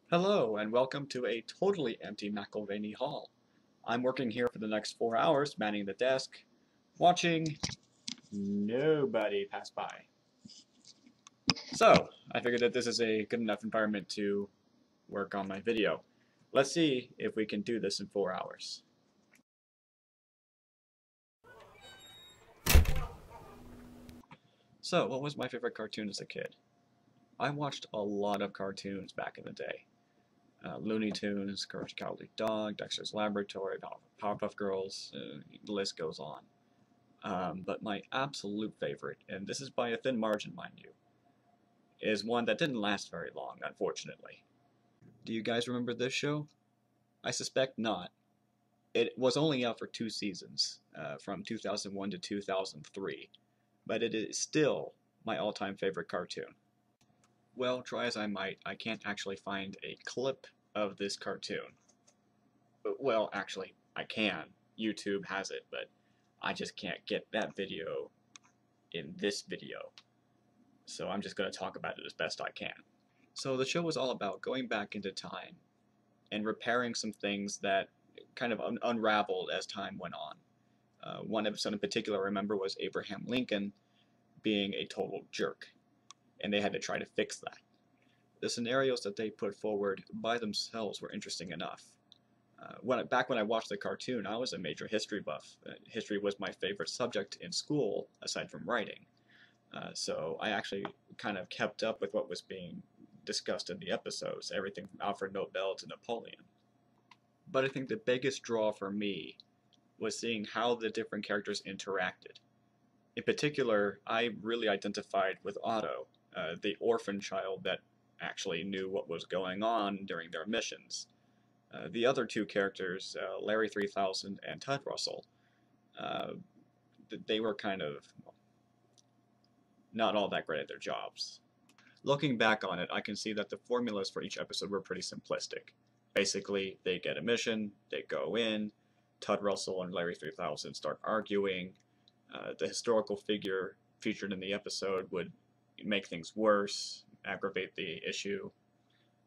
Hello, and welcome to a totally empty McIlvaney Hall. I'm working here for the next 4 hours, manning the desk, watching nobody pass by. So, I figured that this is a good enough environment to work on my video. Let's see if we can do this in 4 hours. So, what was my favorite cartoon as a kid? I watched a lot of cartoons back in the day. Looney Tunes, Courage the Cowardly Dog, Dexter's Laboratory, Powerpuff Girls, the list goes on. But my absolute favorite, and this is by a thin margin, mind you, is one that didn't last very long, unfortunately. Do you guys remember this show? I suspect not. It was only out for 2 seasons, from 2001 to 2003, but it is still my all-time favorite cartoon. Well, try as I might, I can't actually find a clip of this cartoon. Well, actually, I can. YouTube has it, but I just can't get that video in this video. So I'm just going to talk about it as best I can. So the show was all about going back into time and repairing some things that kind of unraveled as time went on. One episode in particular I remember was Abraham Lincoln being a total jerk, and they had to try to fix that. The scenarios that they put forward by themselves were interesting enough. Back when I watched the cartoon, I was a major history buff. History was my favorite subject in school, aside from writing. So I actually kind of kept up with what was being discussed in the episodes, everything from Alfred Nobel to Napoleon. But I think the biggest draw for me was seeing how the different characters interacted. In particular, I really identified with Otto, the orphan child that actually knew what was going on during their missions. The other two characters, Larry 3000 and Ted Russell, uh, they were kind of not all that great at their jobs. Looking back on it, I can see that the formulas for each episode were pretty simplistic. Basically, they get a mission, they go in, Ted Russell and Larry 3000 start arguing, the historical figure featured in the episode would make things worse, aggravate the issue,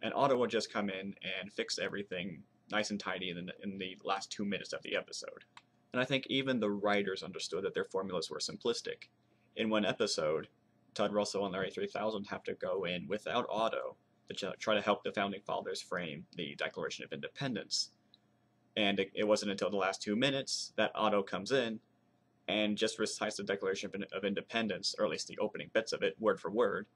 and Otto would just come in and fix everything nice and tidy in the last 2 minutes of the episode. And I think even the writers understood that their formulas were simplistic. In one episode, Ted Russell and Larry 3000 have to go in without Otto to try to help the founding fathers frame the Declaration of Independence. And it wasn't until the last 2 minutes that Otto comes in and just recites the Declaration of Independence, or at least the opening bits of it, word for word,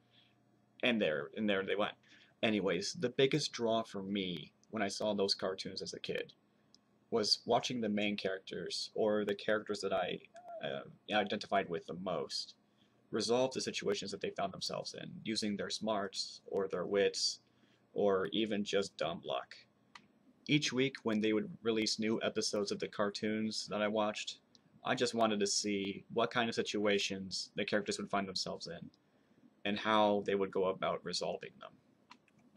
and there they went. Anyways, the biggest draw for me when I saw those cartoons as a kid was watching the main characters, or the characters that I identified with the most, resolve the situations that they found themselves in, using their smarts, or their wits, or even just dumb luck. Each week when they would release new episodes of the cartoons that I watched, I just wanted to see what kind of situations the characters would find themselves in, and how they would go about resolving them.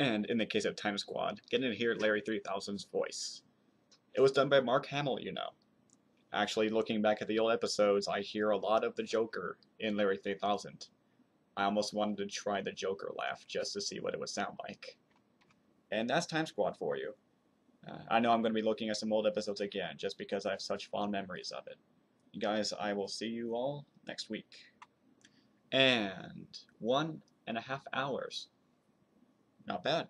And in the case of Time Squad, getting to hear Larry 3000's voice. It was done by Mark Hamill, you know. Actually, looking back at the old episodes, I hear a lot of the Joker in Larry 3000. I almost wanted to try the Joker laugh just to see what it would sound like. And that's Time Squad for you. I know I'm going to be looking at some old episodes again, just because I have such fond memories of it. You guys, I will see you all next week. And 1.5 hours. Not bad.